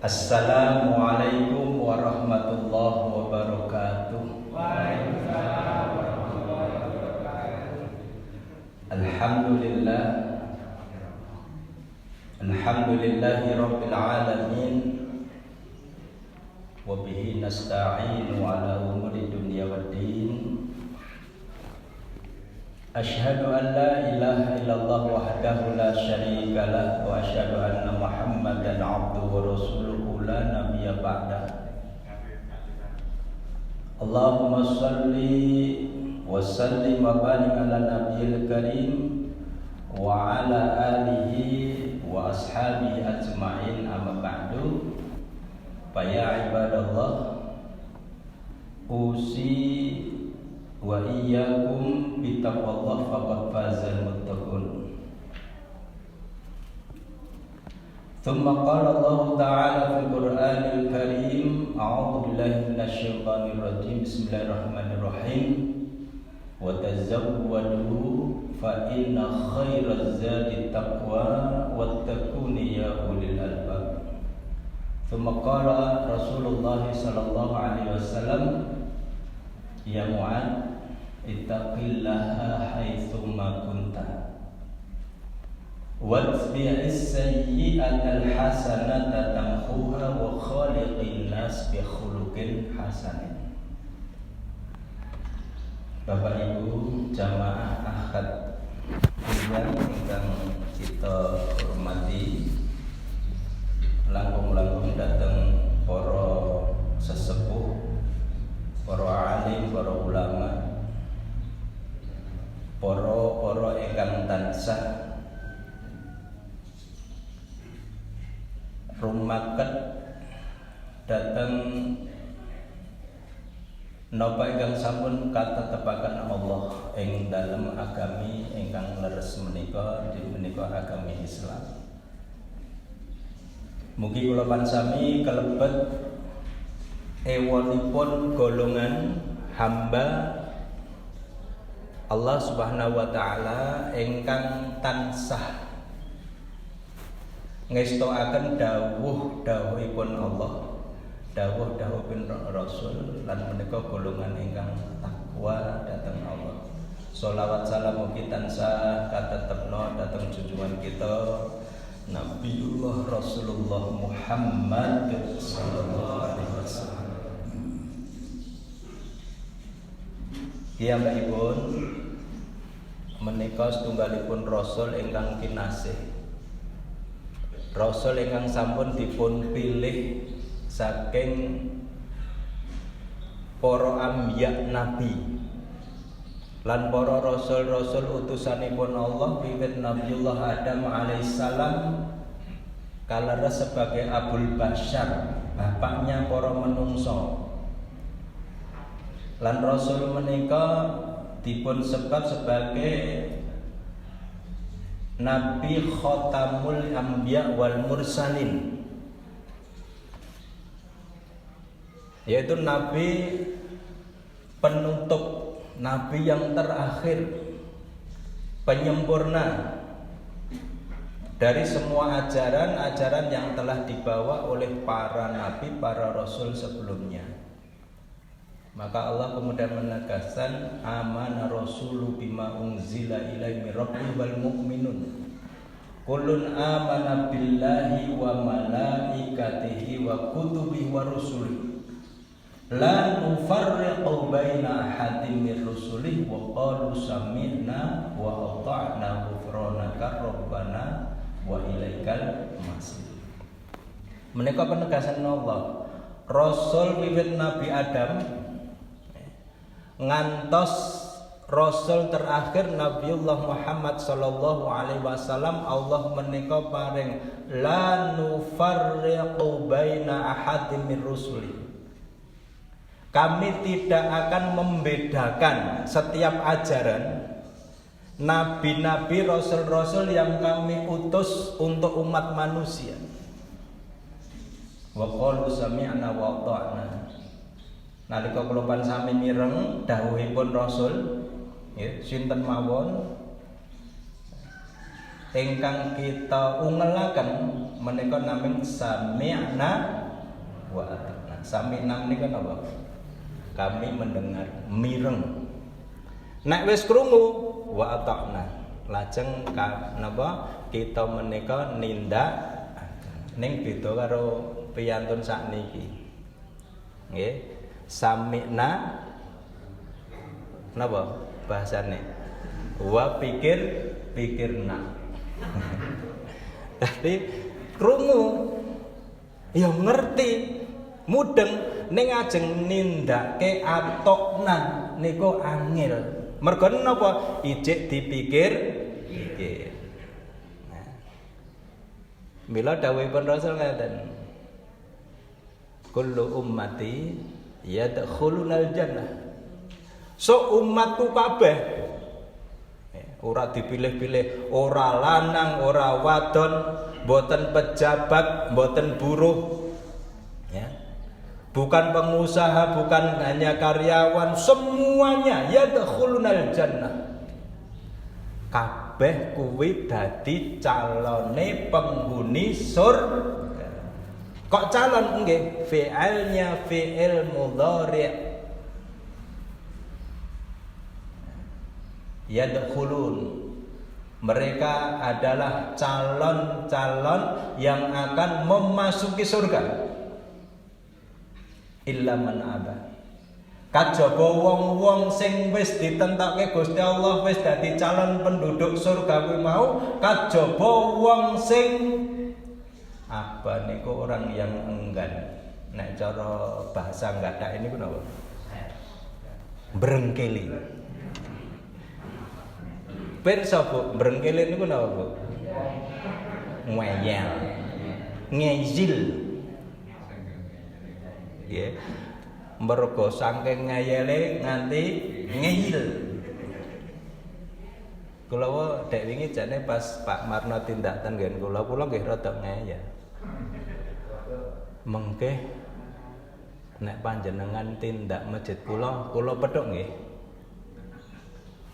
Assalamualaikum warahmatullahi wabarakatuh. Waalaikumsalam warahmatullahi wabarakatuh. Alhamdulillah. Alhamdulillahi rabbil alamin. Wa bihi nasta'inu ala umuri dunya waddin. Asyhadu an la ilaha illallah wahdahu la syarika lah wa asyhadu anna Muhammadan abduhu wa rasuluhu la nabiyya ba'dah. Allahumma shalli wa sallim wa barik ala nabiyil karim wa ala alihi wa ashabihi ajma'in, amma ba'du. Fa ya ibadallah, usi wa iyyakum bittaqwallah faqad fazal muttaqun. Tsumma qala Allah ta'ala fil Qur'anil Karim, a'udzu billahi minasyaitonir rajim. Bismillahirrahmanirrahim. Wa tazawwadu fa inna khairaz zadi taqwa wattaquni ya ulil albab. Tsumma qala Rasulullah sallallahu alaihi wasallam, ya Mu'ad, ittaqillaha haitsuma kunta watbi'is sayyi'atal hasanata tamhuha wa khaliqin nas bi khuluqin hasanin. Bapak Ibu jamaah akad yang kita hormati, langkung-langkung datang para sesepuh, para alim, para ulama, para ingkang tansah rumaket dateng napa ingkang sampun katetepaken Allah ing dalem agami ingkang leres menika agami Islam. Mugi kula pansami kalebet ewonipun golongan hamba Allah Subhanahu wa taala ingkang tansah ngestoaken dawuh-dawuhipun Allah, dawuh-dawuhipun Rasul, lan menika golongan ingkang takwa dhateng Allah. Sholawat salam mugi tansah katetepna dhateng junjungan kita Nabiullah Rasulullah Muhammad sallallahu alaihi wasallam. Piyambakipun menika setunggalipun rasul ingkang kinasih, rasul ingkang sampun dipun pilih saking para ambiya nabi lan para rasul-rasul utusanipun Allah wiwit Nabiullah Adam alaihissalam kaleres sebagai Abul Bashar, bapaknya para menungso. Lan rasul menika dipun sebut sebagai Nabi Khatamul Anbiya wal Mursalin, yaitu nabi penutup, nabi yang terakhir, penyempurna dari semua ajaran-ajaran yang telah dibawa oleh para nabi, para rasul sebelumnya. Maka Allah kemudian menegaskan, amana rasulu bima unzila ilaihi min rabbih wal mu'minun kullun amana billahi wa malaikatihi wa kutubihi wa rusulihi la nufarriqu baina ahadin min rusulihi wa qalu sami'na wa ata'na ghufranaka rabbana wa ilaikal masir. Menika penegasan Allah, rasul wiwit Nabi Adam ngantos rasul terakhir Nabiullah Muhammad sallallahu alaihi wasallam, Allah menika paring la nufarriqu baina ahadin min rusuli. Kami tidak akan membedakan setiap ajaran nabi-nabi, rasul-rasul yang kami utus untuk umat manusia. Wa qalu sami'na wa ata'na. Nalika kula sami mireng dawuhipun Rasul, sinten mawon ingkang kita ungelaken menika namung sami'na wa ata'na. Sami'na menika napa? Kami mendengar, mireng. Nek wis krungu wa ata'na, lajeng napa kita menika nindak ning beda karo piyantun sakniki. Nggih, sami'na napa bahasane? Wa pikirna. Dadi krungu ya ngerti, mudeng ning ajeng nindake atokna niku angel. Mergo napa? Ijik dipikir-pikir. Nah. Mila dawuhipun Rasul ngaten. Kullu ummati yadkhulunal jannah. So umatku kabeh ora dipilih-pilih, ora lanang, ora wadon, mboten pejabat, mboten buruh. Ya. Bukan pengusaha, bukan hanya karyawan, semuanya yadkhulunal jannah. Kabeh kuwi dadi calone penghuni surga. Kok calon nggih? Fi'ilnya fi'il mudhari'. Yadkhulun, mereka adalah calon-calon yang akan memasuki surga. Illa man aba. Kajaba wong-wong sing wis ditentokke Gusti Allah wis dadi calon penduduk surga kuwi mau, kajaba wong sing apa niku orang yang enggan. Nek cara bahasa nggathak ini ku napa? Brengkeli. Pirsa Bu, brengkeli niku napa Bu? Ngeyel. Ngezil. Nggih. Mergo saking ngeyele nganti ngeyil. Kula dek wingi jane pas Pak Marno tindak ten nggen kula nggih rada ngeyel. Mengke nek panjenengan tindak masjid kula pethuk nggih.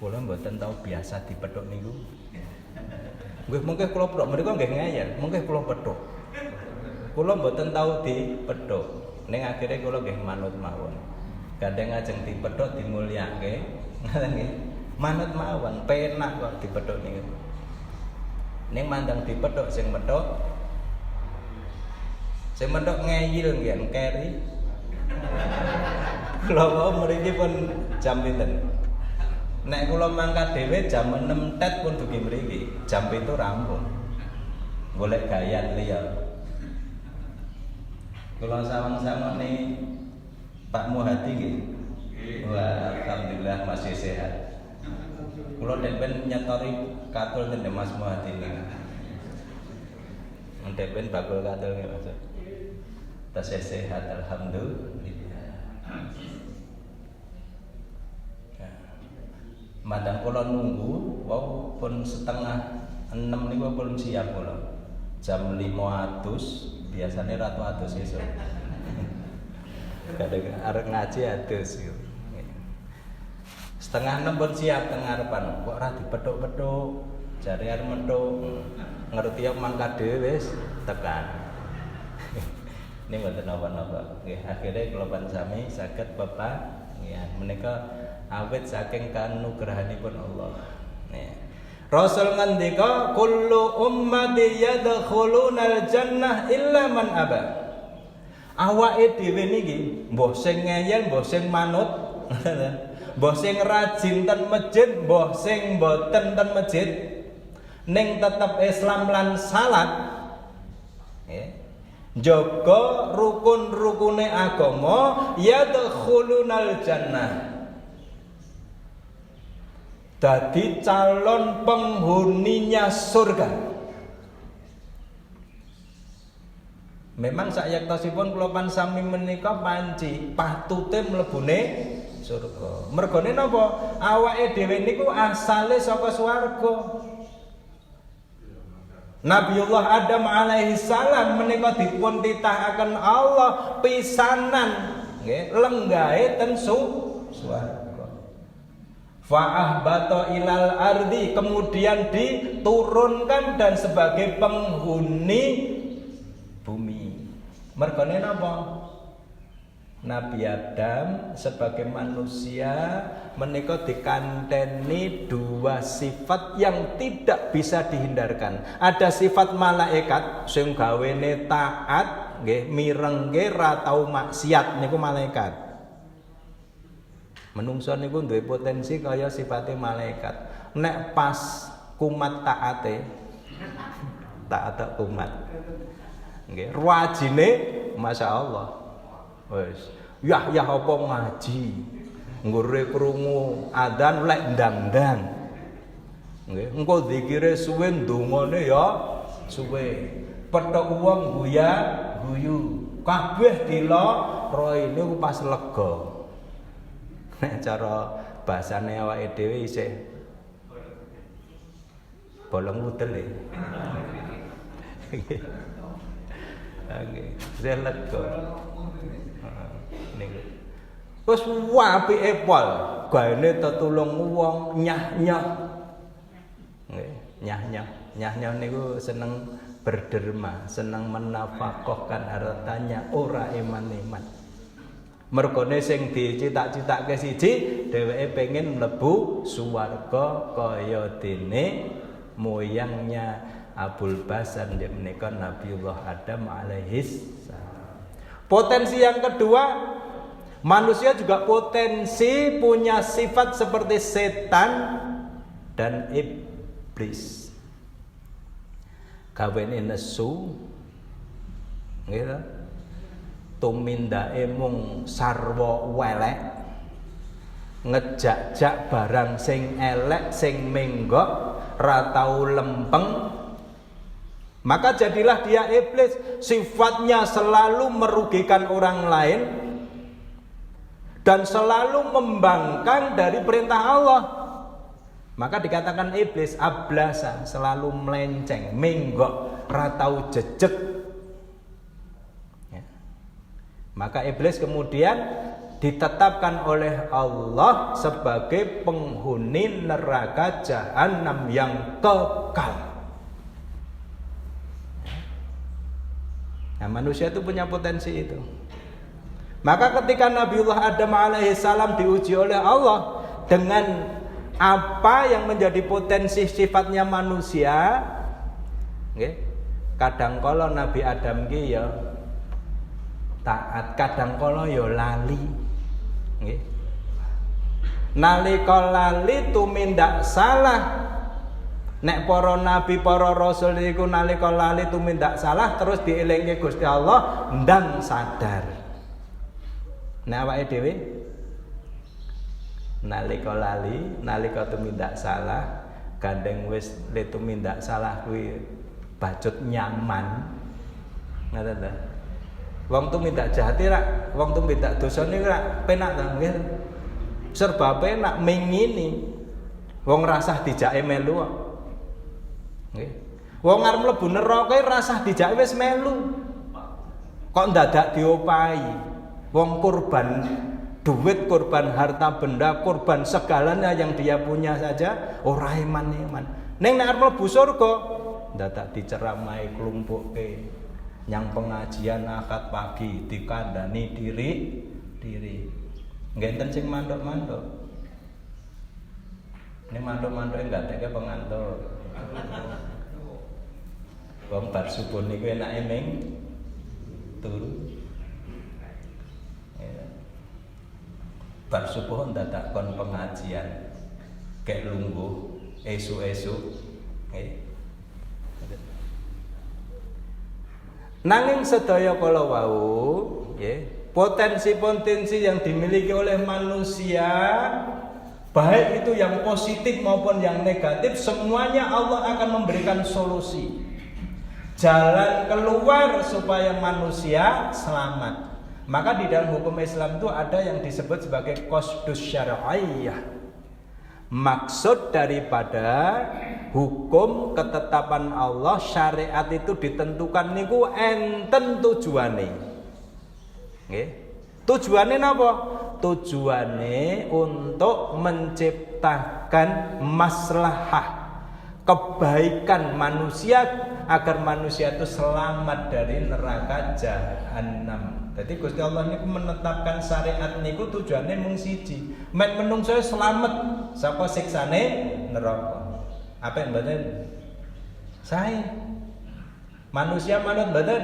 Kula mboten tau biasa dipethuk niku. Nggih mengke kula pethuk mriku nggih ngeyel, mengke kula pethuk. Kula mboten tau dipethuk. Ning akhire kula nggih manut mawon. Gandeng ajeng dipethuk dimulyake. Ngoten nggih. Manut mawon, penak kok dipethuk niku. Ning mandang dipethuk sing methuk. Sing methuk ngeyil nggih keri. Kula mriki pun jam pinten? Nek kula mangkat dhewe jam 6 tet pun dugi mriki. Jam 7 rampung. Golek gayan liya. Kula sawang-sawang Pak Muhadi nggih. Wah, alhamdulillah masih sehat. Kula depen nyetori katul ten Mas Muhadi niku. Depen bakul katul nggih Mas. Tasih sehat alhamdulillah. Madang kula nunggu wau pun setengah 6 niku pun siap kula. Jam 5.00 biasane ratu atus esuk. Kadang arep ngaji atus yo. Setengah 6 pun siap teng ngarepan. Kok ora dipethuk-pethuk. Jare arep metuk. Ngerti ya mangkat dhewe wis tekan. Ini mboten napa-napa. Nggih, akhire kula pansami saged Bapak nggih menika awit saking kanugrahanipun Allah. Nih. Rasul ngendika kullu ummati yadkhulunal jannah illa man aba. Awake dhewe niki mbah sing ngeyel, mbah sing manut, mbah sing rajin ten masjid, mbah sing mboten ten masjid, ning tetep Islam lan salat. Nggih. Jaga rukun-rukune agama yadkhulunal jannah. Dadi calon penghuninya surga. Memang sayektosipun kula pansami menika panci patute mlebune surga. Mergone napa? Awake dhewe niku asale saka swarga. Nabiullah Adam alaihi salam menika dipun titahaken Allah pisanan nggih lenggahe ten swarga. Fa'ahbata ilal ardi, kemudian diturunkan dan sebagai penghuni bumi. Mergane napa? Nabi Adam sebagai manusia menika dikanteni dua sifat yang tidak bisa dihindarkan. Ada sifat malaikat sing gawene taat, nggih, mireng nggih ra tau maksiat niku malaikat. Menungso niku duwe potensi kaya sifate malaikat. Nek pas kumat taate, taat kumat. Nggih, wajine masyaallah. Wes, yah apa ngaji. Nggure krungu adzan lek ndang-ndang. Nggih, engko zikire suwe ndongane ya suwe. Petok wong guyu. Kabeh diloroe niku pas lega. Nek cara bahasane awake dhewe isih bolong udel e. Nggih, saya lega. Niku. Wis apike pol, gaene tetulung wong nyah-nyah. Nggih, nyah-nyah. Nyah-nyah niku seneng berderma, seneng menafkahkan hartanya, ora eman-eman. Mergone sing dicitak-citake siji, dheweke pengen mlebu swarga kaya dene moyangnya Abul Basar menika Nabiullah Adam alaihis salam. Potensi yang kedua, manusia juga potensi punya sifat seperti setan dan iblis. Gawene nesu, nggih, tumindake mung sarwa welek, ngejak-jak barang sing elek, sing menggok, ra tau lempeng. Maka jadilah dia iblis, sifatnya selalu merugikan orang lain dan selalu membangkang dari perintah Allah. Maka dikatakan iblis, ablasa, selalu melenceng, menggok, ra tau jejeg. Ya. Maka iblis kemudian ditetapkan oleh Allah sebagai penghuni neraka jahanam yang kekal. Nah, manusia itu punya potensi itu. Maka ketika Nabiullah Adam alaihissalam diuji oleh Allah dengan apa yang menjadi potensi sifatnya manusia, okay? Kadang kala Nabi Adam ki ya taat, kadang kala ya lali. Okay? Nalika lali tumindak salah. Nek para nabi, para rasul iku nalika lali tumindak salah terus dielingke Gusti Allah ndang sadar. Nek awake dhewe nalika lali, nalika tumindak salah, gandeng wis le tumindak salah kuwi bacut nyaman. Ngoten ta? Wong tumindak jahate rak, wong tumindak dosane rak penak ta nggih. Serba penak mengini. Wong rasah dijake melu kok. Nggih. Wong arep mlebu neraka rasah dijake wis melu. Kok ndadak diopahi. Wong kurban duit, kurban harta benda, kurban segalanya yang dia punya saja ora eman-eman. Ning nek arep mlebu surga ndadak diceramahi klumpuke yang pengajian akad pagi dikandani diri. Ngenten sing mandok-mandok. Ini mandok-mandoke enggak ada pengantor. Wong bar subuh niku enake ming turu. Bar subuh ndadak kon pengajian. Kek lungguh esuk-esuk. Nanging sedaya kala wau, nggih, potensi-potensi yang dimiliki oleh manusia, baik itu yang positif maupun yang negatif, semuanya Allah akan memberikan solusi, jalan keluar supaya manusia selamat. Maka di dalam hukum Islam itu ada yang disebut sebagai qasdus syar'iyyah. Maksud daripada hukum ketetapan Allah, syariat itu ditentukan niku enten tujuane. Nggih. Tujuane napa? Tujuane untuk menciptakan menciptakan maslahah kebaikan manusia agar manusia itu selamat dari neraka jahanam. Jadi Gusti Allah niku menetapkan syariat niku tujuannya mung siji, men menungso selamat saka siksane neraka. Apa yang mboten? Sae. Manusia manut mboten?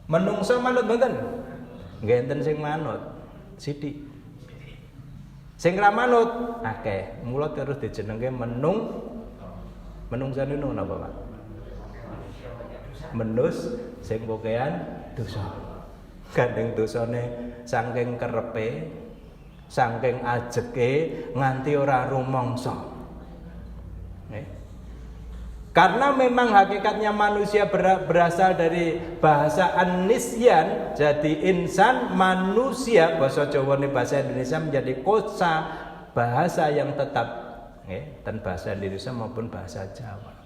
Menungso manut mboten? Nggih enten sing manut sithik. Sing ra manut akeh. Mula terus dijenengke menungso niku napa, Pak? Menus sing pokean dosa. Gandeng dosane saking kerepe, saking ajeke nganti ora rumangsa. Karena memang hakikatnya manusia berasal dari bahasa an-nisyan, jadi insan manusia, bahasa Jawa ini bahasa Indonesia menjadi kosa bahasa yang tetap, dan bahasa Indonesia maupun bahasa Jawa.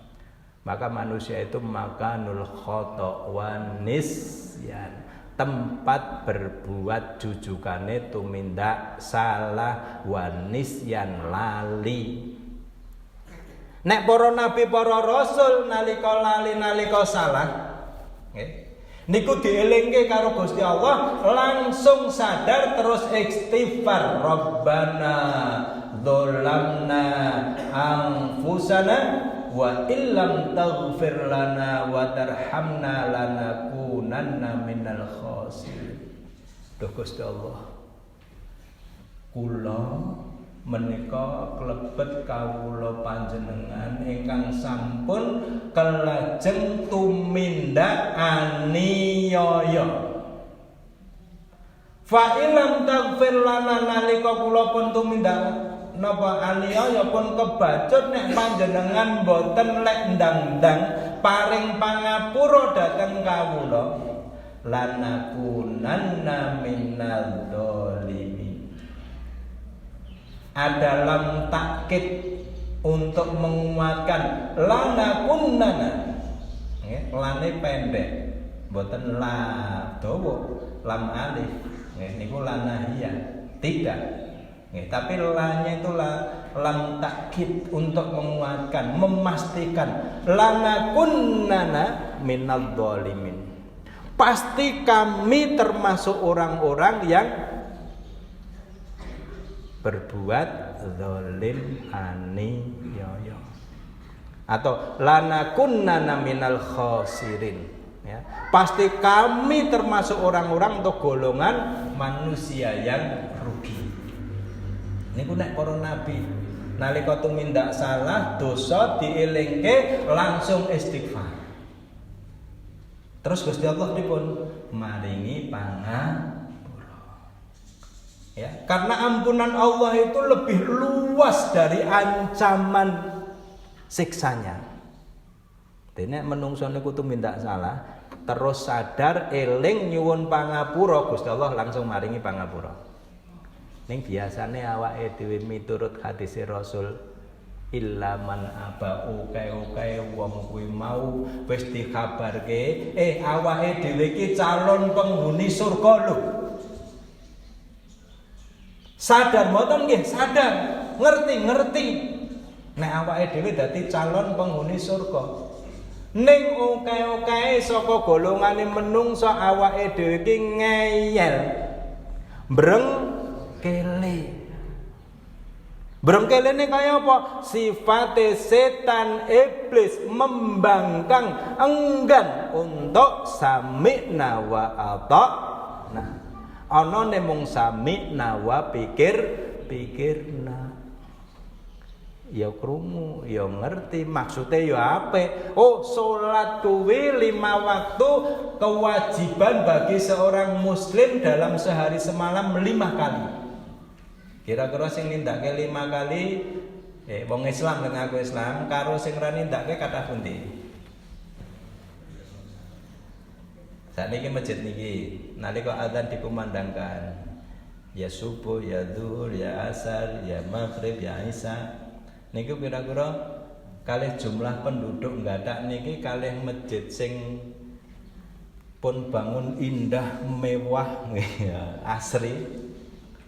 Maka manusia itu makanul khata' wan nisyan, tempat berbuat jujukane tumindak salah wan nisyan lali. Nek para nabi para rasul nalika lali nalika salah niku dielingke karo Gusti Allah langsung sadar terus istighfar, Rabbana dzalamna anfusana wa illam taghfir lana wa tarhamna lanakunanna minal khasirin. Duh Gusti Allah, kula menika klebet kawula panjenengan ingkang sampun kelajeng tumindak aniaya. Fa ilam taghfir lana nalika kula pun tumindak napa aniaya pun kebacut nek panjenengan boten lek ndang-ndang paring pangapura dhateng kawula lanakunanna minal dzalimin. Ada lam takkid untuk menguatkan lanakunnana. Lane pendek, mboten la dawa, lam alif. Niku lanahiyah, tidak. Tapi lanya itu lam takkid untuk menguatkan, memastikan lanakunnana minadh dhalimin. Pasti kami termasuk orang-orang yang berbuat zalim aniaya. Atau lanakunnana minal khasirin, ya. Pasti kami termasuk orang-orang atau golongan manusia yang rugi. Niku nek para nabi nalika tumindak salah dosa dielingke langsung istighfar. Terus Gusti Allah dipun maringi pangapura. Ya, karena ampunan Allah itu lebih luas dari ancaman siksanya. Dene menungso niku tumindak salah, terus sadar eling nyuwun pangapura, Gusti Allah langsung maringi pangapura. Ning biasane awake dhewe miturut hadis Rasul illa man aba ukae wong kuwi mau wis dikabarke awake dhewe iki calon penghuni surga lho. Sadar mboten nggih? Sadar, ngerti. Nek awake dhewe dadi calon penghuni surga. Ning oke-oke saka golongane menungso awake dhewe iki ngeyel. Brengkelene kaya apa? Sifate setan iblis membangkang, enggan untuk sami'na wa ata'na. Ana nemung sami'na wa pikirna. Ya krungu, ya ngerti, maksudnya ya apik. Oh, salat kuwi 5 waktu kewajiban bagi seorang muslim dalam sehari semalam 5 kali. Kira-kira sing nindakake 5 kali wong Islam dengan aku Islam karo sing ra nindakake kathah pundi? Sakniki masjid niki nalika adzan dikumandangkan ya subuh, ya zuhur, ya asar, ya maghrib, ya isya. Niku kira-kira kalih jumlah penduduk nggathak niki kalih masjid sing pun bangun indah mewah asri.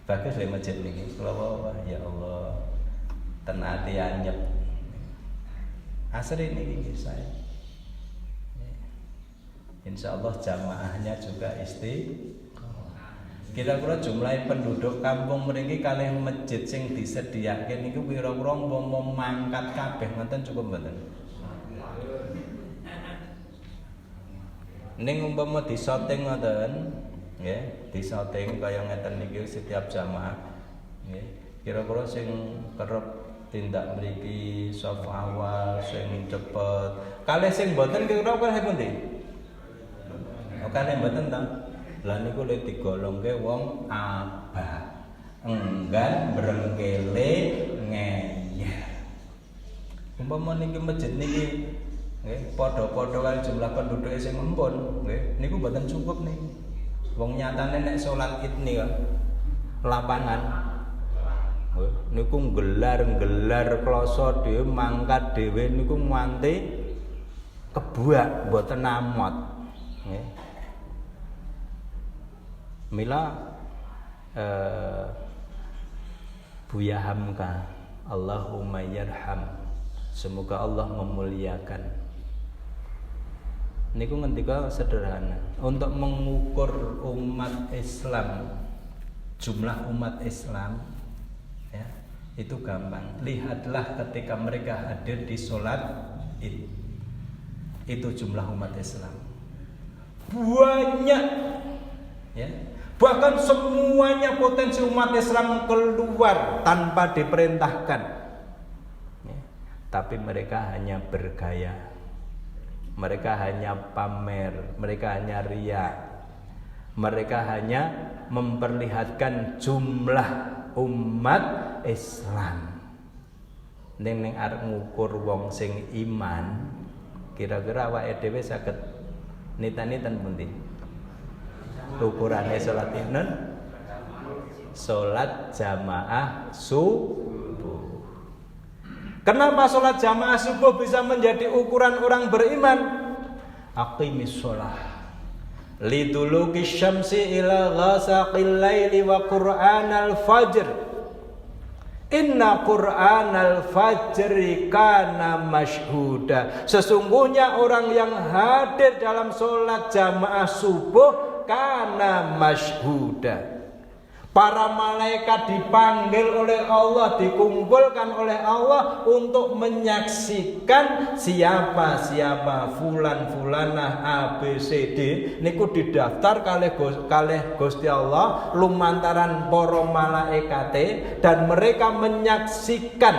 Bagus le masjid niki. Kula ya Allah. ten ati anyep. Asri niki saya. Insyaallah jamaahnya juga kira-kira jumlah penduduk kampung mriki kalih masjid sing disediaken niku kira-kira umpama mangkat kabeh ngoten cukup mboten? Ning umpama disoting ngoten, nggih, disoting kaya ngeten niki setiap jamaah. Nggih, kira-kira sing kerep tindak mriki saf awal sing cepet. Kalih sing mboten kira-kira kalih pundi? Kalih mboten ta? Lah niku le digolongke wong abah. Enggan brengkele ngeyel. Umpama niki masjid niki nggih padha-padha kali jumlah penduduke sing empun, nggih. Niku mboten cukup niki. Wong nyatane nek salat Id nika lapangan. Nggih, niku gelar kloso dhewe mangkat dhewe niku nganti kebuak mboten amot. Nggih. Mila Buya Hamka Allahumma yarham, semoga Allah memuliakan. Niku ngendika sederhana, untuk mengukur umat Islam, jumlah umat Islam ya, itu gampang. Lihatlah ketika mereka hadir di sholat Id, itu jumlah umat Islam banyak. Ya, bahkan semuanya potensi umat Islam keluar tanpa diperintahkan. Ya, tapi mereka hanya bergaya, mereka hanya pamer, mereka hanya riya, mereka hanya memperlihatkan jumlah umat Islam. Ning arep ngukur wong sing iman, kira-kira awake dhewe saged nita-nitan pundi? Ukurane salat Idul, salat jamaah subuh. Kenapa salat jamaah subuh bisa menjadi ukuran orang beriman? Aqimis shalah liduluki syamsi ila ghasaqil laili wa qur'anal fajr. Inna qur'anal fajri kana masyhuda. Sesungguhnya orang yang hadir dalam salat jamaah subuh kana masyhuda. Para malaikat dipanggil oleh Allah, dikumpulkan oleh Allah untuk menyaksikan siapa fulan fulanah ABCD niku didaftar kalih Gusti Allah lumantaran para malaikat, dan mereka menyaksikan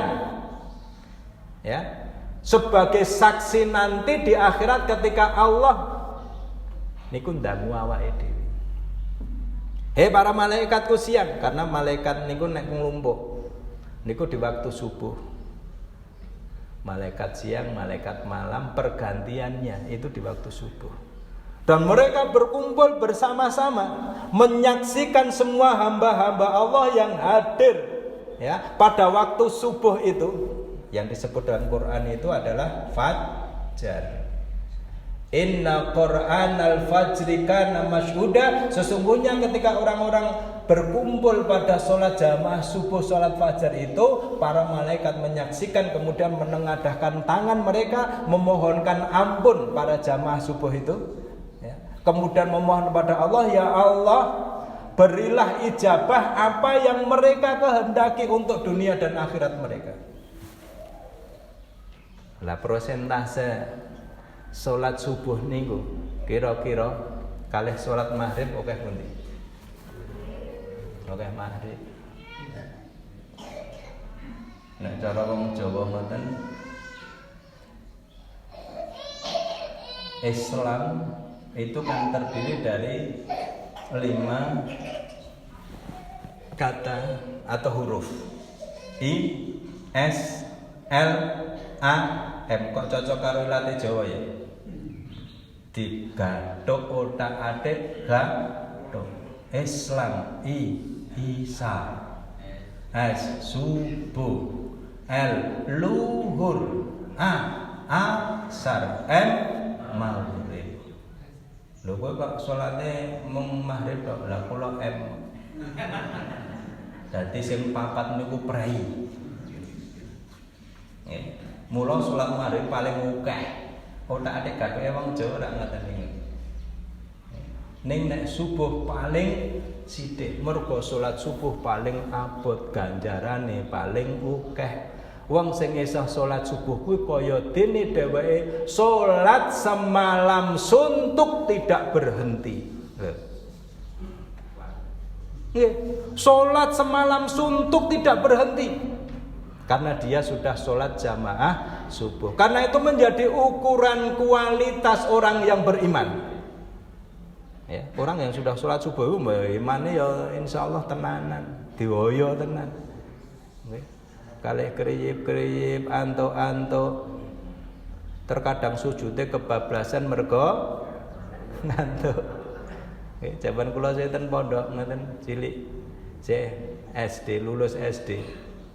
ya sebagai saksi nanti di akhirat ketika Allah niku ndangu awake dhewe. Para malaikatku siang, karena malaikat niku nek nglumpuk niku di waktu subuh. Malaikat siang, malaikat malam pergantiannya itu di waktu subuh. Dan mereka berkumpul bersama-sama menyaksikan semua hamba-hamba Allah yang hadir ya pada waktu subuh itu, yang disebut dalam Quran itu adalah fajar. Inna Qur'anal fajri kana masyhuda. Sesungguhnya ketika orang-orang berkumpul pada sholat jamaah subuh, sholat fajar itu, para malaikat menyaksikan kemudian menengadahkan tangan mereka memohonkan ampun para jamaah subuh itu ya. Kemudian memohon kepada Allah, ya Allah berilah ijabah apa yang mereka kehendaki untuk dunia dan akhirat mereka. Lah persentase salat subuh niku kira-kira kalih salat maghrib oke pundi? Oke maghrib. Nek cara wong Jawa ngoten, Islam itu kan terdiri dari 5 kata atau huruf. I, S, L, A, M. Kok cocok karo ilate Jawa ya? Digathuk otak-atik gathuk. Islam, I, Isa, S, subuh, L, luhur, A, asar, M, maghrib. Lho kowe kok salate mung maghrib kok, lah kula M. Dadi sing papat niku prei. Nggih. Mula salat maghrib paling akeh. Otak-atik gathuke wong Jawa ora ngoten niku. Ning nek subuh paling sithik, mergo salat subuh paling abot ganjarane paling akeh. Wong sing isih salat subuh kuwi kaya dene dheweke salat semalam suntuk tidak berhenti. Nggih, salat semalam suntuk tidak berhenti. Karena dia sudah sholat jamaah subuh. Karena itu menjadi ukuran kualitas orang yang beriman. Ya, orang yang sudah sholat subuh itu imannya ya insya Allah tenanan, diwoyo tenan. Kalih keriyip-keriyip, antuk-antuk. Terkadang sujudnya kebablasan mergo ngantuk. Jaman kula sinten pondok ngeten cilik. SD, lulus SD.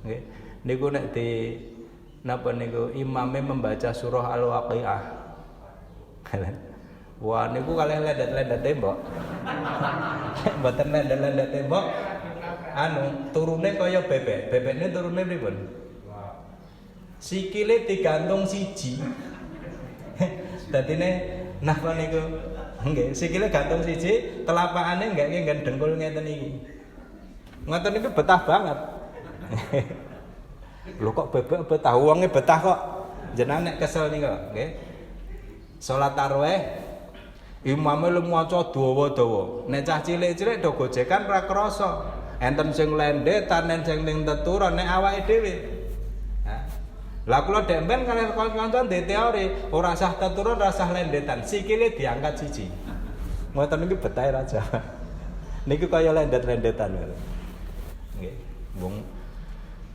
Nggih. Niku nek di napa niku imame membaca surah Al-Waqiah. Wah niku kalih lendet-lendet tembok. Mboten lendet-lendet tembok. Anu turune kaya bebek. Bebekne turune pripun? Sikile digantung siji. Dadine napa niku? Nggih, sikile gantung siji, telapakane nggih dengkul ngeten iki. Ngoten niku betah banget. Lho kok bebek betah, wonge betah kok. Jenengan nek kesel niku, nggih. Salat tarawih imame lu maca dawa-dawa. Nek cah cilik-cilik do gojekan ra krasa. Enten sing lendetan, enten sing ning teturon nek awake dhewe. Lah kula demben kalih kanca ndek teori, ora sah teturon, ora sah lendetan. Sikile diangkat siji. Ngoten niku betah raja. Niku kaya lendet-lendetan. Nggih, wong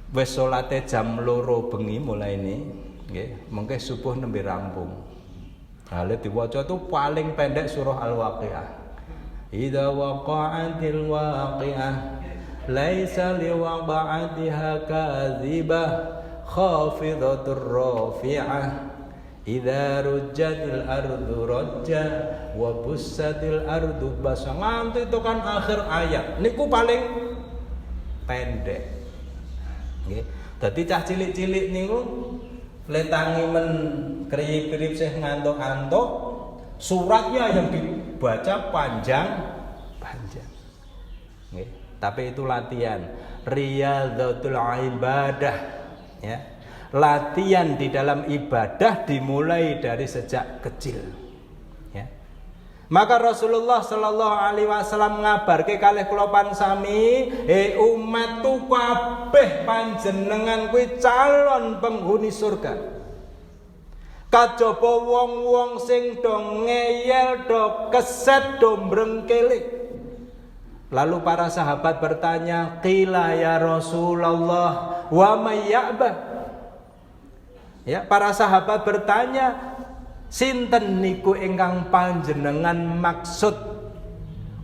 wis salate jam 2 bengi mulai ini, nggih, mengke subuh nembe rampung. Hale diwaca tu paling pendek surah Al-Waqiah. Idza waqa'atil waqi'ah laisa liwaqa'atiha kadzibah khafidatur rafi'ah idza rujjatil ardu rajja wa bussatil ardu basa. Nganti tekan akhir ayat niku paling pendek. Nggih. Dadi cah cilik-cilik niku letangi men kriyip-kriyip sih ngantuk-ngantuk, suratnya yang dibaca panjang-panjang. Nggih. Tapi itu latihan riyadhatul ibadah, ya. Latihan di dalam ibadah dimulai dari sejak kecil. Ya. Maka Rasulullah sallallahu alaihi wasallam ngabarke kalih kula pansami, umatku kabeh panjenengan kuwi calon penghuni surga. Kajaba wong-wong sing do ngeyel, do keset, do mbrengkelik. Lalu para sahabat bertanya, "Qila ya Rasulullah, wa may ya'ba?" Ya, para sahabat bertanya, sinten niku ingkang panjenengan maksud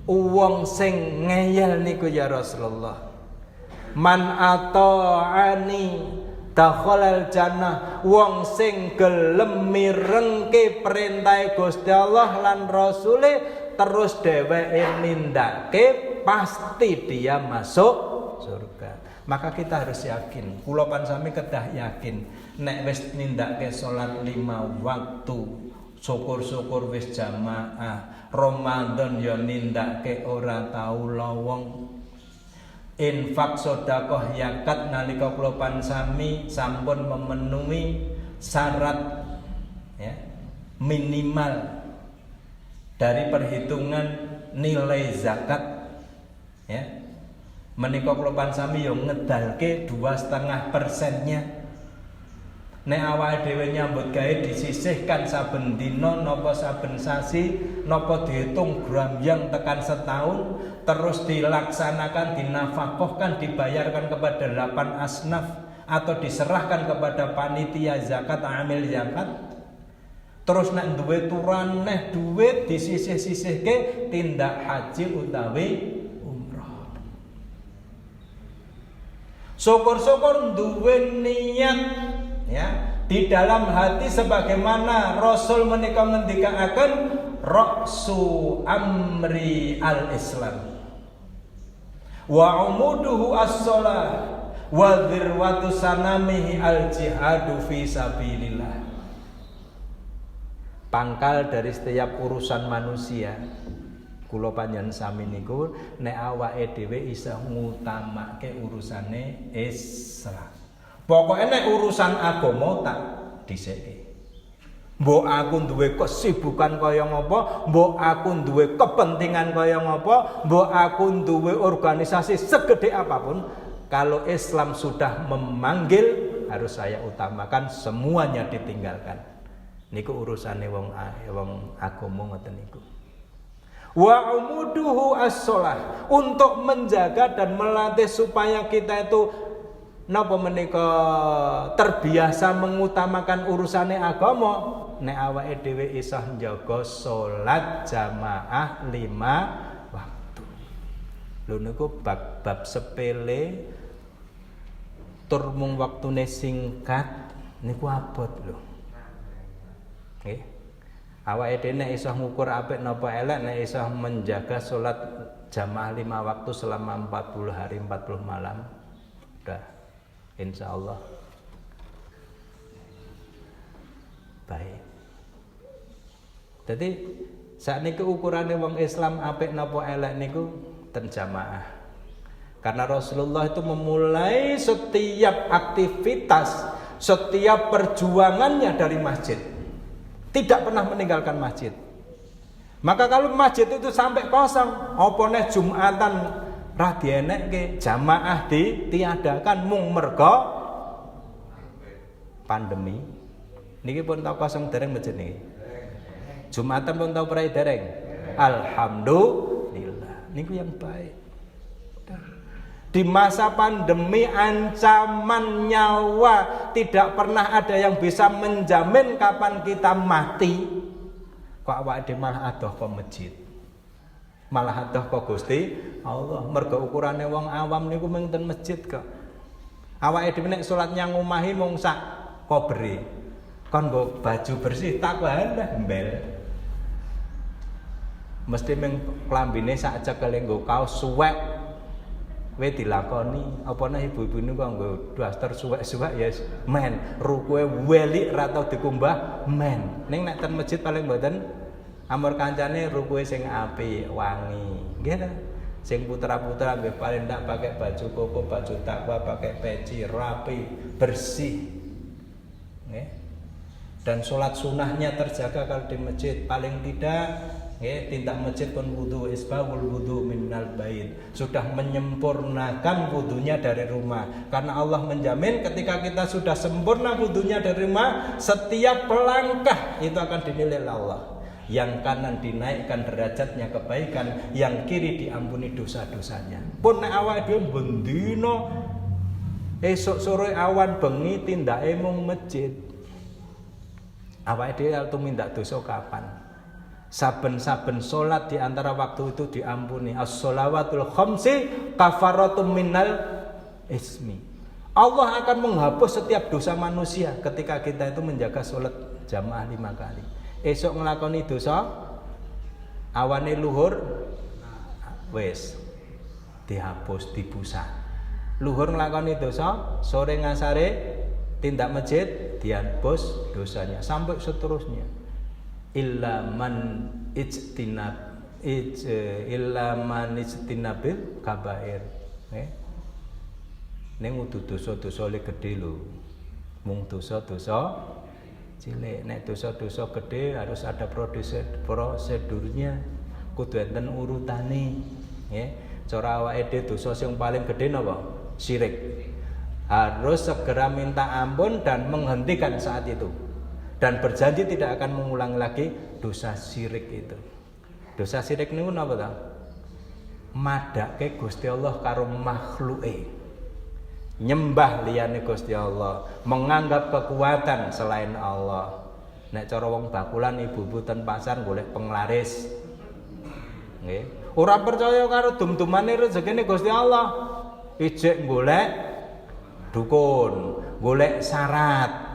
wong sing ngeyel niku ya Rasulullah? Man ata'ani dakhalal jannah, wong sing gelem mirengke perintah Gusti Allah lan Rasule terus dheweke nindakake pasti dia masuk surga. Maka kita harus yakin, kula pansami kedah yakin nek wis nindakake salat 5 waktu, syukur-syukur wis jamaah, Ramadan ya nindakake ora tau lowong. Infak sedekah zakat nalika kula pansami sampun memenuhi syarat, ya, minimal dari perhitungan nilai zakat, ya. Menika kula pansami yo ngedalke 2,5%-nya. Nek awake dhewe nyambut gawe disisihkan saben dina napa saben sasi napa dihitung gram yang tekan setahun terus dilaksanakan, dinafkahkan, dibayarkan kepada 8 asnaf atau diserahkan kepada panitia zakat, amil zakat. Terus nek duwe turan neh duit disisih-sisihke tindak haji utawi syukur-syukur duwe niat, ya, di dalam hati sebagaimana Rasul menika ngendikaaken ra'su amri al-Islam wa umuduhu as-shalah wa dzirwatu sanamihi al jihadu fi sabilillah. Pangkal dari setiap urusan manusia kula panjenengan sami niku nek awake dhewe isa ngutamake urusane Islam. Pokoke nek urusan agama tak dhisike. Mbok aku duwe kesibukan kaya ngapa, mbok aku duwe kepentingan kaya ngapa, mbok aku duwe organisasi segede apapun, kalau Islam sudah memanggil harus saya utamakan, semuanya ditinggalkan. Niku urusane wong agama ngoten niku. Wa umuduhu as-shalah, untuk menjaga dan melatih supaya kita itu napa menika terbiasa mengutamakan urusane agama. Nek awake dhewe isa njaga salat jamaah 5 waktu. Lho niku bab sepele tur mung waktune singkat niku abot lho. Nggih. Awake dhewe nek isa ngukur apik napa elek, nek isa menjaga salat jamaah 5 waktu selama 40 hari 40 malam. Udah insyaallah baik. Jadi saat niku ukurane wong Islam apik napa elek niku ten jamaah. Karena Rasulullah itu memulai setiap aktivitas, setiap perjuangannya dari masjid. Tidak pernah meninggalkan masjid. Maka kalau masjid itu sampai kosong, apa neh Jumatan ra dienekke, jamaah ditiadakan mung merga pandemi. Niki pun tau kosong dereng masjid niki. Jumatan pun tau prai dereng. Alhamdulillah. Niku yang baik. Di masa pandemi ancaman nyawa tidak pernah ada yang bisa menjamin kapan kita mati. Kok awake dhewe malah adoh ke masjid. Malah adoh ke Gusti Allah. Mergo ukurane wong awam niku mung ten masjid kok. Awake dhewe nek salat nyang omahe mung sak kobere. Kon nggo baju bersih tak wae mbel. Mesti mung klambine sak cekele nggo kaos suwek we dilakoni. Apa nek ibu-ibu niku nggo daster suwek-suwek ya men, rukuke welik ra tau dikumbah men. Ning nek ten masjid paling mboten amur kancane rukuke sing apik, wangi. Nggih ta? Sing putra-putra nggih paling ndak pakai baju koko, baju takwa, pakai peci rapi, bersih. Nggih. Dan sholat sunnahnya terjaga kalau di masjid, paling tidak tindak masjid pun wudu isbahul wudu minal bait, sudah menyempurnakan wudunya dari rumah. Karena Allah menjamin ketika kita sudah sempurna wudunya dari rumah, setiap langkah itu akan dinilai Allah. Yang kanan dinaikkan derajatnya kebaikan, yang kiri diampuni dosa-dosanya. Pun nek awake dhewe bendina esuk sore awan bengi tindake mung masjid, awake dhewe tumindak dosa kapan? Saben-saben salat di antara waktu itu diampuni. As-shalawatul khamsi kafaratum minal ismi. Allah akan menghapus setiap dosa manusia ketika kita itu menjaga salat jamaah 5 kali. Esok nglakoni dosa awane luhur wis dihapus, dibusa. Luhur nglakoni dosa, sore ngasare tindak masjid dihapus dosanya sampai seterusnya. Illa man ijtinabil kabair. Ning kudu dosa-dosa le gedhe lho. Mung dosa-dosa cilik. Nek dosa-dosa gedhe harus ada prosedurnya. Kudu enten urutane, nggih. Cara awake dhewe dosa sing paling gedhe napa? Syirik. Harus segera minta ampun dan menghentikan saat itu. Dan berjanji tidak akan mengulang lagi dosa syirik itu. Dosa syirik niku napa ta? Madake Gusti Allah karo makhluke. Nyembah liyane Gusti Allah, menganggap kekuatan selain Allah. Nek cara wong bakulan ibu-ibu ten pasar golek penglaris. Nggih. Ora percaya karo dum-dumane rezekine Gusti Allah. Ijek golek dukun, golek syarat.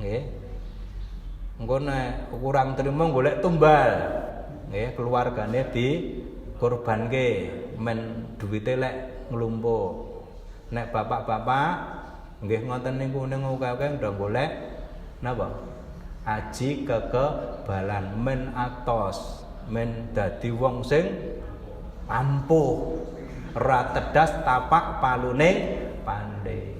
Nggih. Engko nek kurang trima golek tumbal. Nggih, keluargane dikorbanke men duwite lek nglumpuk. Nek bapak-bapak nggih ngoten niku ning akeh ndang golek napa? Aji kekebalan men atos, men dadi wong sing ampuh. Ora tedas tapak palune pandhe.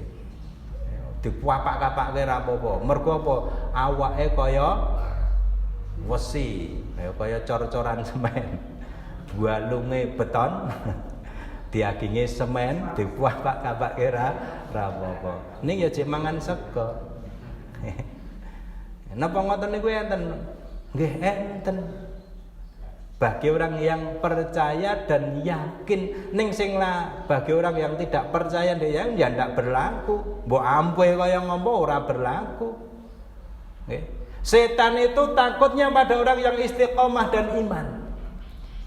Dipuapak-kapake ra apa-apa. Mergo apa? Awake kaya wesi, kaya cor-coran semen. Balunge beton, diaginge semen, dipuapak-kapake ra apa-apa. Ning ya jek mangan sego. Napa ngoten niku enten? Nggih enten. Bagi orang yang percaya dan yakin, ning sing lah bagi orang yang tidak percaya dia ya ndak berlaku. Mbok ampuhe kaya ngompo ora berlaku. Nggih. Setan itu takutnya pada orang yang istiqomah dan iman.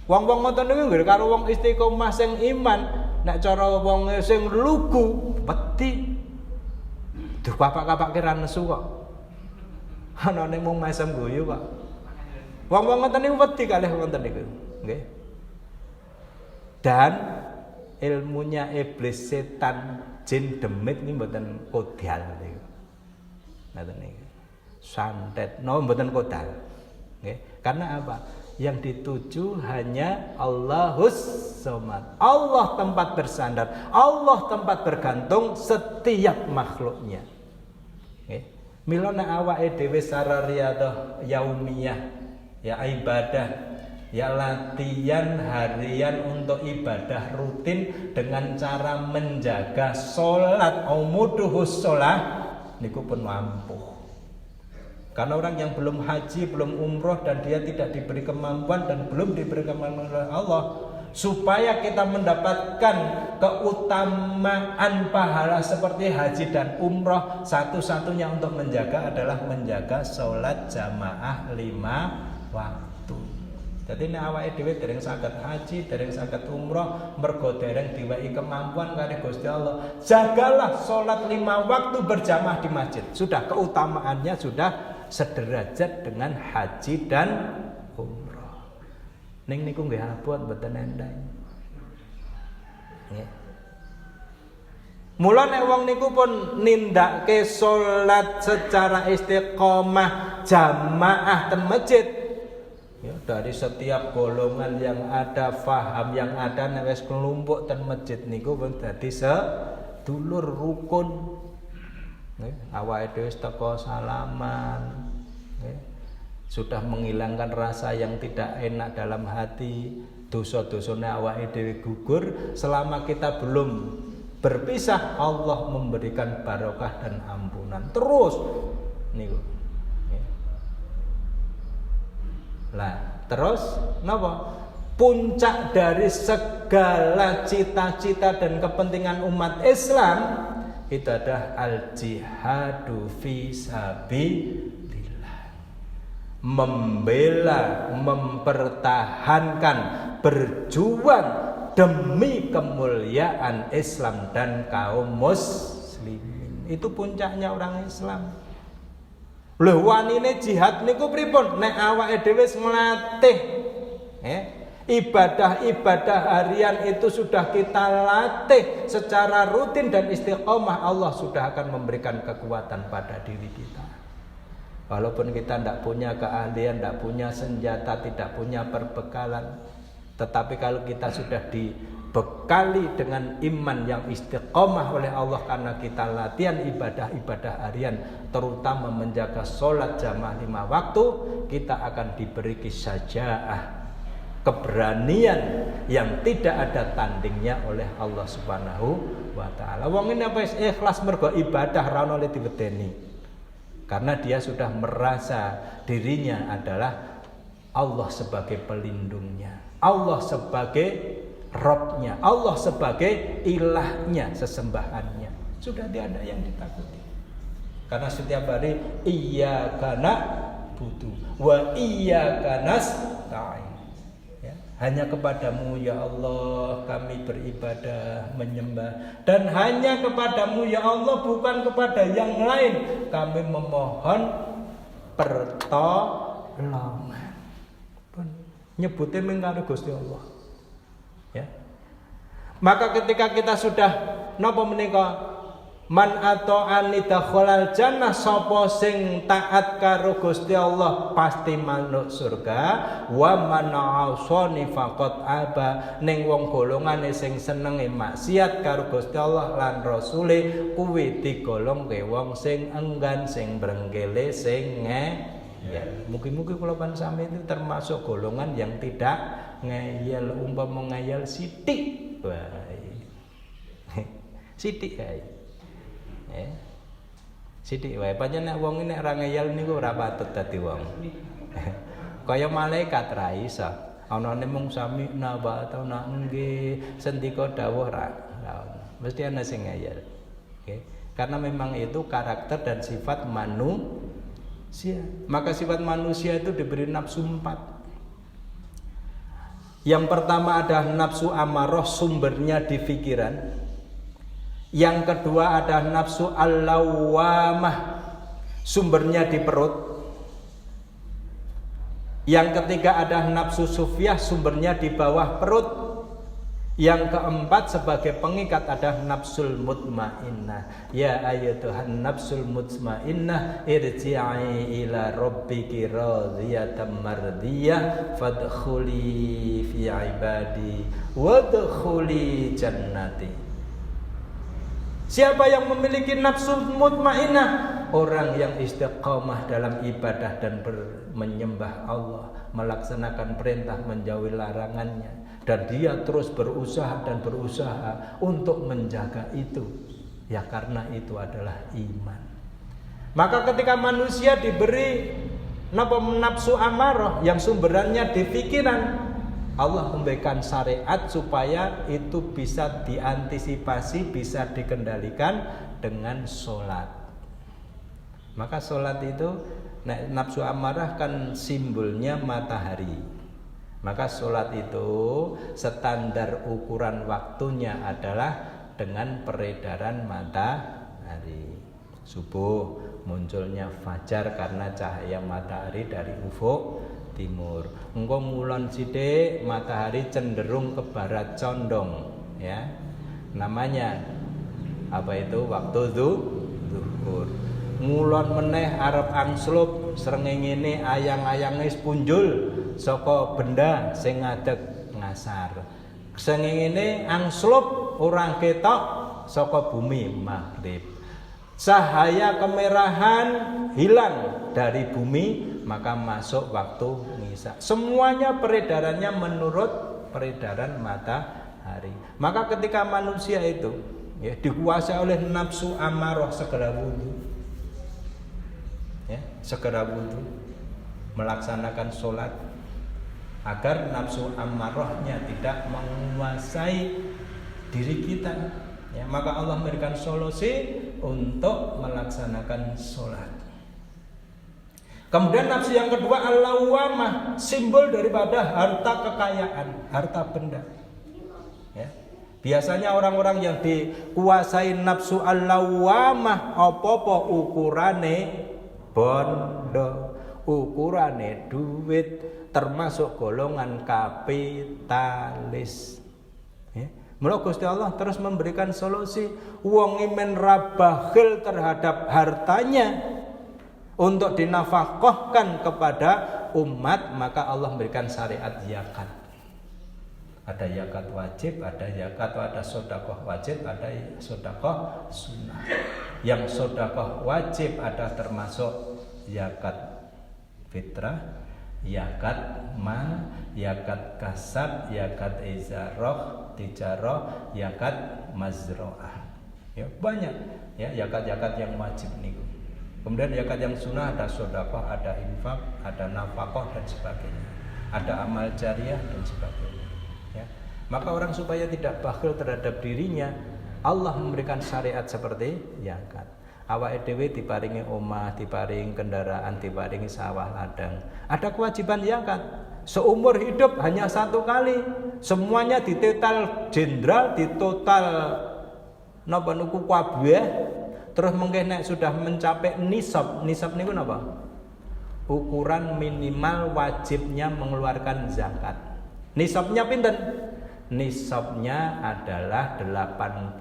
Wong-wong ngoten niku nggih karo wong istiqomah sing iman, nek cara wong sing lugu, wedi. Duh bapak-bapak kira nesu kok. Anane mung mesem guyu kok. Wong-wong ngoten niku wedi kalih wonten niku, nggih. Dan ilmunya iblis, setan, jin, demit niku mboten kodal niku. Ngoten niku. Santet, no mboten kodal. Nggih. Karena apa? Yang dituju hanya Allahus Somad. Allah tempat bersandar, Allah tempat bergantung setiap makhluknya. Nggih. Mila nek awake dhewe sara riyadhah yaumiyah, ya ibadah, ya latihan harian untuk ibadah rutin dengan cara menjaga sholat umuduhus sholat niku pun mampu. Karena orang yang belum haji, belum umroh dan dia tidak diberi kemampuan dan belum diberi kemampuan oleh Allah, supaya kita mendapatkan keutamaan pahala seperti haji dan umroh, satu-satunya untuk menjaga adalah menjaga sholat jamaah 5 waktu. Jadi nek awake dhewe dereng saged haji, dereng saged umroh, mergo dereng diwehi kemampuan kali Gusti Allah, jagalah salat 5 waktu berjamaah di masjid. Sudah keutamaannya sudah sederajat dengan haji dan umroh. Ning niku nggih abot mboten enteng. Nggih. Mula nek wong niku pun nindakake salat secara istiqomah jamaah ten masjid, ya, dari setiap golongan yang ada, faham yang ada, nek wis kelumpuk ten masjid niku pun dadi sedulur rukun. Nggih, awake dhewe teko salaman. Nggih. Sudah menghilangkan rasa yang tidak enak dalam hati, dosa-dosane awake dhewe gugur. Selama kita belum berpisah, Allah memberikan barokah dan ampunan terus niku. Lah, terus napa? Puncak dari segala cita-cita dan kepentingan umat Islam itu adalah al-jihadu fi sabilillah. Membela, mempertahankan, berjuang demi kemuliaan Islam dan kaum muslimin. Itu puncaknya orang Islam. Lho wanine jihad niku pripun? Nek awake dhewe wis nglatih ibadah-ibadah harian itu sudah kita latih secara rutin dan istiqomah, Allah sudah akan memberikan kekuatan pada diri kita. Walaupun kita tidak punya keahlian, tidak punya senjata, tidak punya perbekalan, tetapi kalau kita sudah dibekali dengan iman yang istiqomah oleh Allah karena kita latihan ibadah-ibadah harian, terutama menjaga sholat jamaah 5 waktu, kita akan diberi kisaja'ah, keberanian yang tidak ada tandingnya oleh Allah Subhanahu wa taala. Wong ini apa ikhlas mergo ibadah ra ono le diwedeni. Karena dia sudah merasa dirinya adalah Allah sebagai pelindungnya, Allah sebagai Robnya, Allah sebagai ilahnya, sesembahannya. Sudah tidak ada yang ditakuti. Karena setiap hari iyyaka na'budu wa iyyaka nasta'in. Hanya kepadamu ya Allah kami beribadah, menyembah. Dan hanya kepadamu ya Allah, bukan kepada yang lain kami memohon pertolongan. Nyebutnya mengkaro Gusti Allah. Ya. Maka ketika kita sudah napa menika man ata'ani dakhalal jannah, sapa sing taat karo Gusti Allah pasti manut surga. Wa man 'asani faqad aba, ning wong golongane sing senenge maksiat karo Gusti Allah lan Rasule kuwi digolongke wong sing enggan, sing brengkele, sing ngeyel. Mugi-mugi kula sami itu termasuk golongan yang tidak ngeyel. Umpama ngeyel sithik wae. Sithik wae. Sithik wae pancen nek wong nek ora ngeyel niku ora patut dadi wong. Kaya malaikat ra iso. Anane mung sami nawa atau nak nggih sendika dawuh ra. Mesti ana sing ngeyel. Karena memang itu karakter dan sifat manusia. Maka sifat manusia itu diberi nafsu 4. Yang pertama ada nafsu amarah, sumbernya di pikiran. Yang kedua ada nafsu al-lawwamah, sumbernya di perut. Yang ketiga ada nafsu sufyah, sumbernya di bawah perut. Yang keempat sebagai pengikat ada nafsul mutmainnah. Ya ayyatuhan nafsul mutmainnah, irji'i ila rabbiki radhiyatan mardiyah fadkhuli fi ibadi wadkhuli jannati. Siapa yang memiliki nafsu mutmainnah? Orang yang istiqamah dalam ibadah dan menyembah Allah, melaksanakan perintah, menjauhi larangannya, dan dia terus berusaha untuk menjaga itu. Ya karena itu adalah iman. Maka ketika manusia diberi nafsu amarah yang sumberannya di pikiran, Allah memberikan syariat supaya itu bisa diantisipasi, bisa dikendalikan dengan sholat. Maka sholat itu, nafsu amarah kan simbolnya matahari. Maka sholat itu standar ukuran waktunya adalah dengan peredaran matahari. Subuh munculnya fajar karena cahaya matahari dari ufuk timur. Engko ngulon sithik matahari cenderung ke barat condong, ya. Namanya apa itu? Waktu zuhur. Ngulon meneh arep angslup srengenge ayang-ayange punjul saka benda sing ngadeg ngasar. Srengenge angslup ora ketok saka bumi maghrib. Cahaya kemerahan hilang dari bumi, maka masuk waktu ngisa. Semuanya peredarannya menurut peredaran matahari. Maka ketika manusia itu dikuasai oleh nafsu amarah, segera wudu, segera wudu, melaksanakan sholat agar nafsu amarahnya tidak menguasai diri kita. Maka Allah memberikan solusi untuk melaksanakan sholat. Kemudian nafsu yang kedua al-lawwamah, simbol daripada harta kekayaan, harta benda. Biasanya orang-orang yang dikuasai nafsu al-lawwamah, apa-apa ukurane bondo, ukurane duit, termasuk golongan kapitalis. Mula Gusti Allah terus memberikan solusi. Wong imen ra bakhil terhadap hartanya untuk dinafkahkan kepada umat, maka Allah memberikan syariat zakat. Ada zakat wajib, ada zakat, ada sedekah wajib, ada sedekah sunnah. Yang sedekah wajib ada termasuk zakat fitrah, zakat mal, zakat kasab, zakat izarah, tijarah, zakat mazroah. Ya banyak zakat-zakat yang wajib niku. Kemudian zakat yang sunnah ada sedekah, ada infak, ada nafkah dan sebagainya. Ada amal jariah dan sebagainya. Maka orang supaya tidak bakhil terhadap dirinya, Allah memberikan syariat seperti zakat. Awake dhewe diparingi omah, diparingi kendaraan, diparingi sawah ladang. Ada kewajiban zakat. Seumur hidup hanya satu kali. Semuanya ditotal jenderal, ditotal napa niku kabeh. Terus mungkin nek sudah mencapai nisab. Nisab niku napa? Ukuran minimal wajibnya mengeluarkan zakat. Nisabnya pinten? nisabnya adalah 85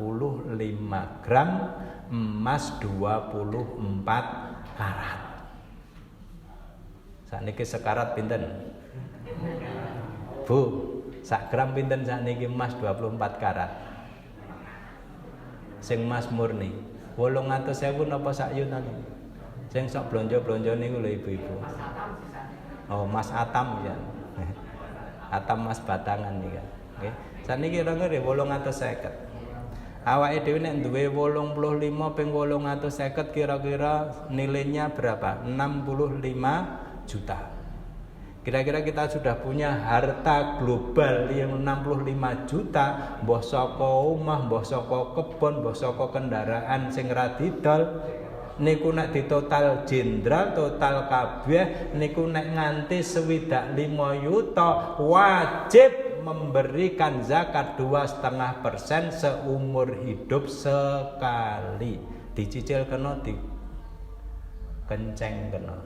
gram emas 24 karat. Sakniki sekarat pinten? Bu, sak gram pinten sakniki emas 24 karat? Sing emas murni 800.000 napa sak yunan? Sing sok blonjo-blonjo niku lho ibu-ibu. Oh, Mas Atam ya. Atam Mas Batangan nih kan. Nggih. Saniki kira-kira 850. Awake dhewe nek duwe 85 ping 850 kira-kira nilainya berapa? 65 juta. Kira-kira kita sudah punya harta global yang 65 juta, mbah saka omah, mbah saka kebon, mbah saka kendaraan sing ra didol. Niku nek ditotal jenderal, total kabeh niku nek nganti 65 yuta wajib memberikan zakat 2,5% seumur hidup sekali. Dicicil kena, dikenceng kena.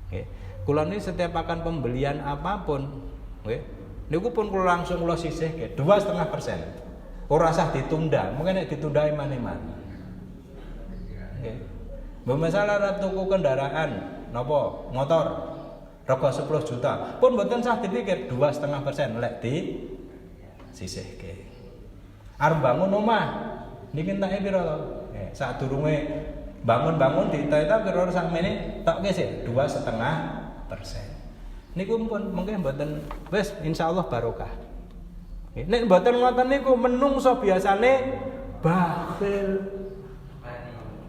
Nggih. Kula ini setiap akan pembelian apapun, nggih, niku pun kula langsung kula sisihke 2,5%. Ora usah ditunda, mungkin nek ditunda iman-iman. Nggih. Masalah ra tuku kendaraan napa motor rega 10 juta pun mboten sah dipikir 2,5% lek di sisihke. Arep bangun omah niki entake pira to? Sadurunge bangun-bangun ditata kira-kira sakmene tok nggih sih 2,5%. Niku pun mungkin mboten wis insyaallah barokah. Nek mboten ngoten niku menungso biasane bakhil.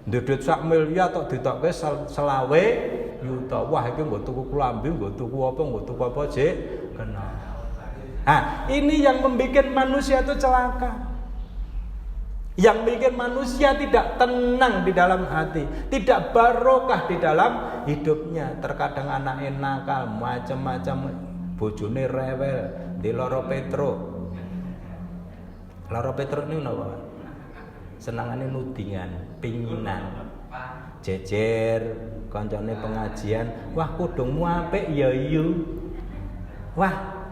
Ndudut sak miliar tok ditokke 20 yuta. Wah iki nggo tuku klambi, nggo tuku apa jek kena. Nah, ini yang membuat manusia itu celaka. Yang bikin manusia tidak tenang di dalam hati, tidak barokah di dalam hidupnya. Terkadang anaknya nakal, macam-macam, bojone rewel, di loro petro. Loro petro ini napa? Senangane nudingan, pinginan. Jejer kancane pengajian, wah kudungmu apik ya yu. Wah,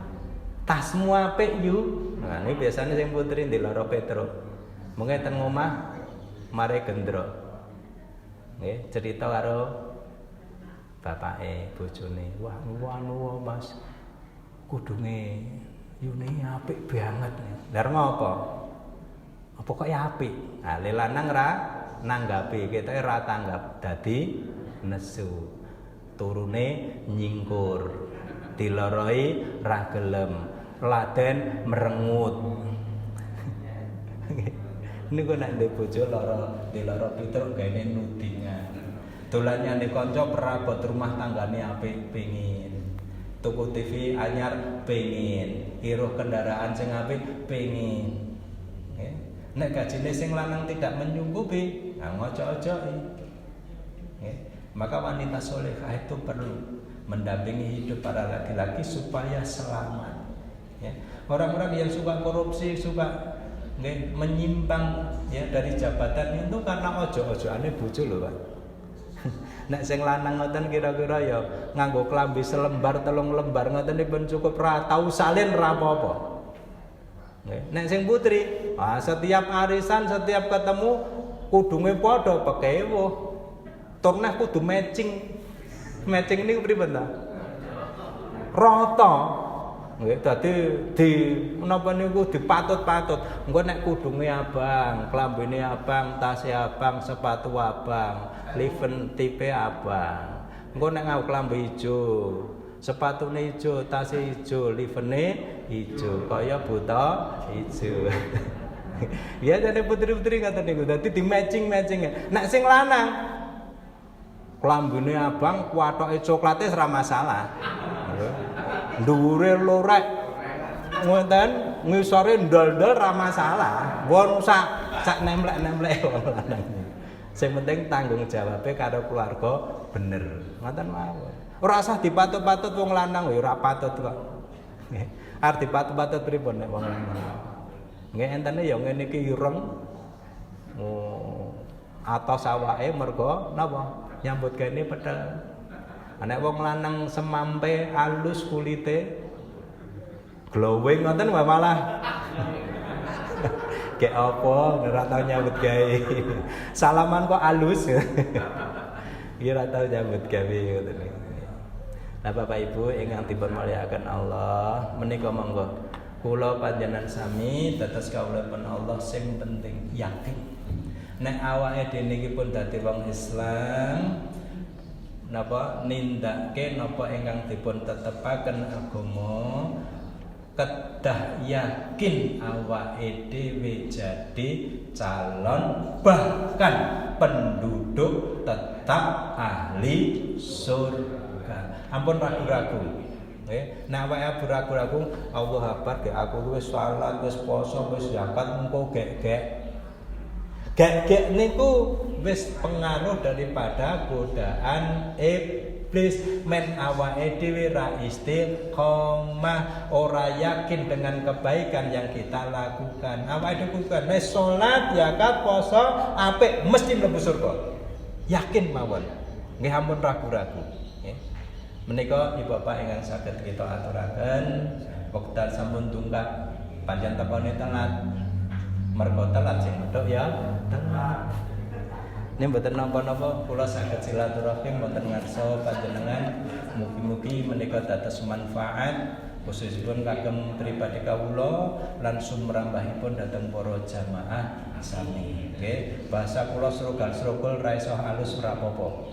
tasmu apik yu. Nah, ini biasanya sing putri di loro petro. Mengke ten omah mare gendro. Nggih, cerita karo bapake bojone. Wah, anu Mas. Kudunge yune apik banget. Lah ngopo? Apa kok ya apik? Nah, le lanang ra nanggapi, kita ra tanggap dadi nesu. Turune nyingkur. Diloroi ra gelem. Laden merengut. Niku nek ndek bojo di loro pitruk gaene nudingan. Dolane nek kanca perabot rumah tanggane apik pengin. Tuku TV anyar pengin, iruh kendaraan sing apik pengin. Nggih. Nek gajine sing lanang tidak menyanggupi, ngoco-ocoki. Nggih. Maka wanita solehah itu perlu mendampingi hidup para laki-laki supaya selamat. Ya. Orang-orang yang suka korupsi, suka menyimpang ya dari jabatan itu karena ojo-ojoane bojo lho, Pak. Nek sing lanang ngoten kira-kira ya nganggo klambi selembar, 3 lembar ngoten pun cukup ra tau salin ra apa-apa. Nek sing putri, setiap arisan, setiap ketemu kudunge padha pekewuh. Tur neh kudu matching. Matching niku pripun ta? Rata. Nggih, dadi di menapa niku dipatut-patut. Engko nek kudunge abang, klambine abang, tase abang, sepatu abang, liven tipe abang. Engko nek nganggo klambi ijo, sepatune ijo, tase ijo, livene ijo, kaya buta ijo. Ya jane putri-putri ngoten niku. Dadi di matching-matching. Nek sing lanang klambine abang, kuwatoke coklate ora masalah. Dhuwure lorek ngoten ngisore ndol-ndol ra masalah. Wong sak nemlek-nemlek wong lanang. Sing penting tanggung jawabe karo keluarga bener. Ngoten mawon. Ora usah dipatut-patut wong lanang ya ora patut kok. Nggih. Arep dipatut-patut pripun nek wong lanang. Nggih entene ya ngene iki ireng. Oh, atos awake mergo napa? Nyambut gawe pedal. Nek wong lanang semampe alus kulite glowing ngoten malah kayak apa ora tau nyambut gawe. Salaman kok alus. Iki ora tau nyambut gawe ngoten. Nah Bapak Ibu ingkang dipun mulyakaken Allah, menika monggo kula panjenengan sami dados kawulipun Allah sing penting yakin. Nek awake dhewe niki pun dadi wong Islam, napa nindakake napa ingkang dipun tetepaken agama, kedah yakin awake dhewe jadi calon bahkan penduduk tetap ahli surga. Ampun ragu-ragu. Nek awake ragu-ragu, Allah Akbar ge aku wis salat, wis poso, wis zakat engko gek-gek. Gek-gek niku wis pengaruh daripada godaan iblis. Men awake dhewe ra istiqomah, ora yakin dengan kebaikan yang kita lakukan. Awake dhewe bukan wis salat, zakat, poso, apik mesti mlebu surga. Yakin mawon. Nggih ampun ragu-ragu. Menika Ibu Bapak ingkang saged kita aturaken wekdal sampun tunggak panjang tekone telat. Mergo telat sing medhok ya telat. Nek mboten napa-napa kula saged silaturahim wonten ngarsa panjenengan. Mugi-mugi menika dados manfaat khususipun kagem pribadi kawula lan sumrambahipun dhateng para jamaah sami. Nggih, bahasa kula srogal-srogol ra iso halus ora apa-apa.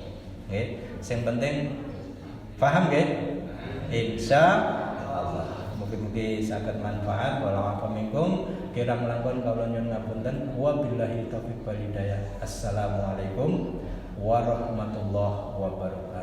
Nggih, sing penting paham nggih? Insyaallah. Mugi-mugi saged manfaat wala minkum. Kirang langkung kawula nyuwun ngapunten. Wabillahi taufiq wal hidayah. Assalamualaikum warahmatullahi wabarakatuh.